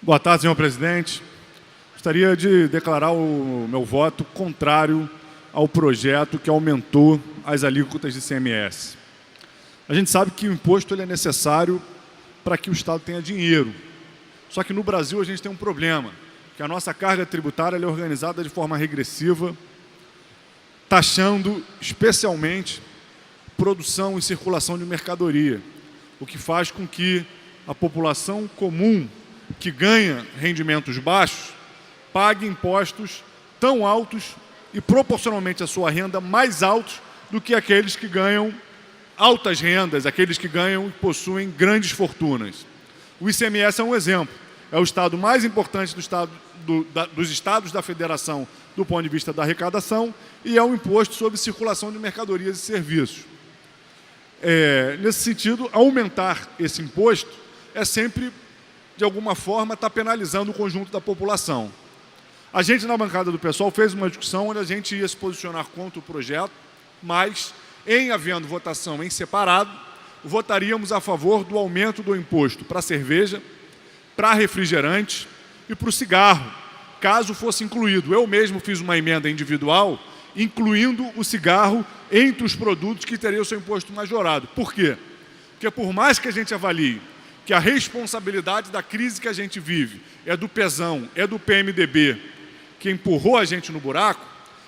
Boa tarde, senhor presidente. Gostaria de declarar o meu voto contrário ao projeto que aumentou as alíquotas de ICMS. A gente sabe que o imposto ele é necessário para que o Estado tenha dinheiro. Só que no Brasil a gente tem um problema, que a nossa carga tributária ela é organizada de forma regressiva, taxando especialmente produção e circulação de mercadoria, o que faz com que a população comum que ganha rendimentos baixos pague impostos tão altos e proporcionalmente à sua renda mais altos do que aqueles que ganham altas rendas, aqueles que ganham e possuem grandes fortunas. O ICMS é um exemplo. É o estado mais importante dos estados da federação do ponto de vista da arrecadação e é um imposto sobre circulação de mercadorias e serviços. Nesse sentido, aumentar esse imposto é sempre, de alguma forma, estar penalizando o conjunto da população. A gente, na bancada do PSOL, fez uma discussão onde a gente ia se posicionar contra o projeto, mas, em havendo votação em separado, votaríamos a favor do aumento do imposto para a cerveja, para refrigerante e para o cigarro, caso fosse incluído. Eu mesmo fiz uma emenda individual, incluindo o cigarro entre os produtos que teriam o seu imposto majorado. Por quê? Porque por mais que a gente avalie que a responsabilidade da crise que a gente vive é do pesão, é do PMDB, que empurrou a gente no buraco,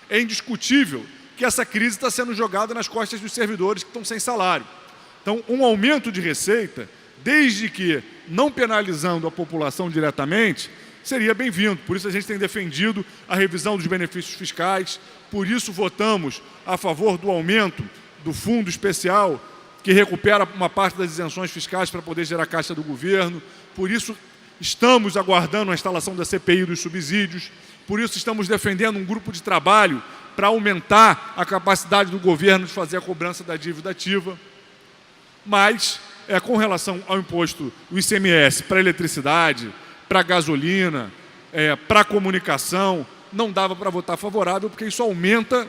é indiscutível que essa crise está sendo jogada nas costas dos servidores que estão sem salário. Então, um aumento de receita, desde que não penalizando a população diretamente, seria bem-vindo. Por isso a gente tem defendido a revisão dos benefícios fiscais, por isso votamos a favor do aumento do fundo especial, que recupera uma parte das isenções fiscais para poder gerar caixa do governo, por isso estamos aguardando a instalação da CPI dos subsídios, por isso estamos defendendo um grupo de trabalho para aumentar a capacidade do governo de fazer a cobrança da dívida ativa. Mas, com relação ao imposto, o ICMS para eletricidade, para gasolina, para comunicação, não dava para votar favorável, porque isso aumenta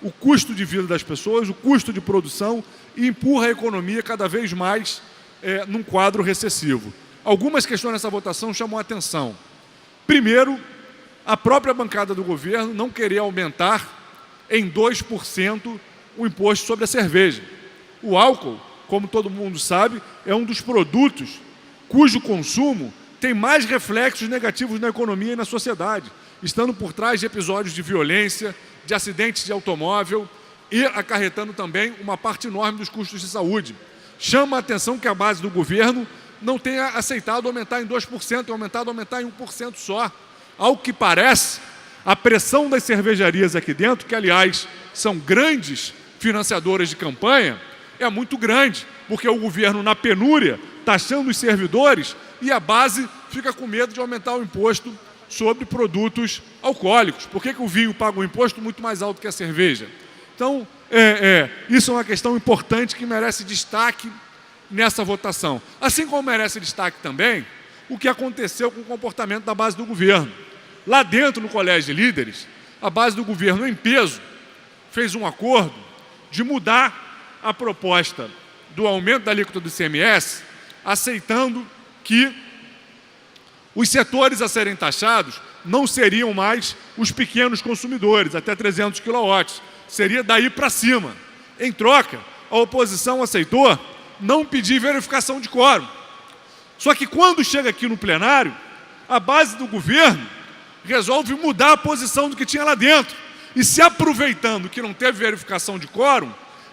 o custo de vida das pessoas, o custo de produção e empurra a economia cada vez mais num quadro recessivo. Algumas questões nessa votação chamam a atenção. Primeiro, a própria bancada do governo não querer aumentar em 2% o imposto sobre a cerveja. O álcool, como todo mundo sabe, é um dos produtos cujo consumo tem mais reflexos negativos na economia e na sociedade, estando por trás de episódios de violência, de acidentes de automóvel e acarretando também uma parte enorme dos custos de saúde. Chama a atenção que a base do governo não tenha aceitado aumentar em 2%, tem aumentado em 1% só. Ao que parece, a pressão das cervejarias aqui dentro, que aliás são grandes financiadoras de campanha, é muito grande, porque o governo, na penúria, taxando os servidores e a base fica com medo de aumentar o imposto sobre produtos alcoólicos. Por que o vinho paga um imposto muito mais alto que a cerveja? Então, isso é uma questão importante que merece destaque nessa votação. Assim como merece destaque também o que aconteceu com o comportamento da base do governo. Lá dentro, no Colégio de Líderes, a base do governo, em peso, fez um acordo de mudar a proposta do aumento da alíquota do ICMS, aceitando que os setores a serem taxados não seriam mais os pequenos consumidores, até 300 kW, seria daí para cima. Em troca, a oposição aceitou não pedir verificação de quórum. Só que quando chega aqui no plenário, a base do governo resolve mudar a posição do que tinha lá dentro. E se aproveitando que não teve verificação de quórum,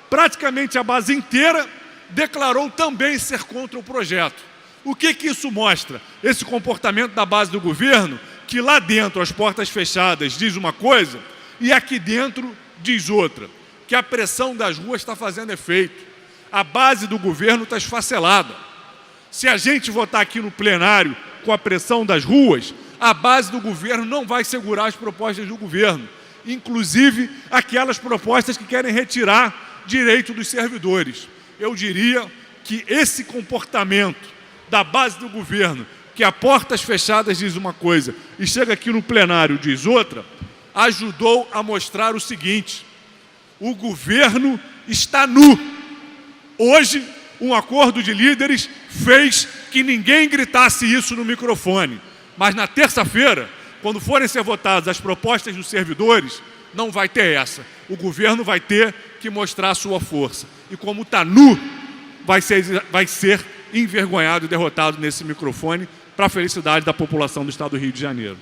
praticamente a base inteira declarou também ser contra o projeto. O que isso mostra? Esse comportamento da base do governo, que lá dentro, às portas fechadas, diz uma coisa e aqui dentro diz outra. Que a pressão das ruas está fazendo efeito. A base do governo está esfacelada. Se a gente votar aqui no plenário com a pressão das ruas, a base do governo não vai segurar as propostas do governo, inclusive aquelas propostas que querem retirar direito dos servidores. Eu diria que esse comportamento da base do governo, que a portas fechadas diz uma coisa e chega aqui no plenário diz outra, ajudou a mostrar o seguinte: o governo está nu. Hoje, um acordo de líderes fez que ninguém gritasse isso no microfone. Mas na terça-feira, quando forem ser votadas as propostas dos servidores, não vai ter essa. O governo vai ter que mostrar a sua força. E como está nu, vai ser envergonhado e derrotado nesse microfone, para a felicidade da população do estado do Rio de Janeiro.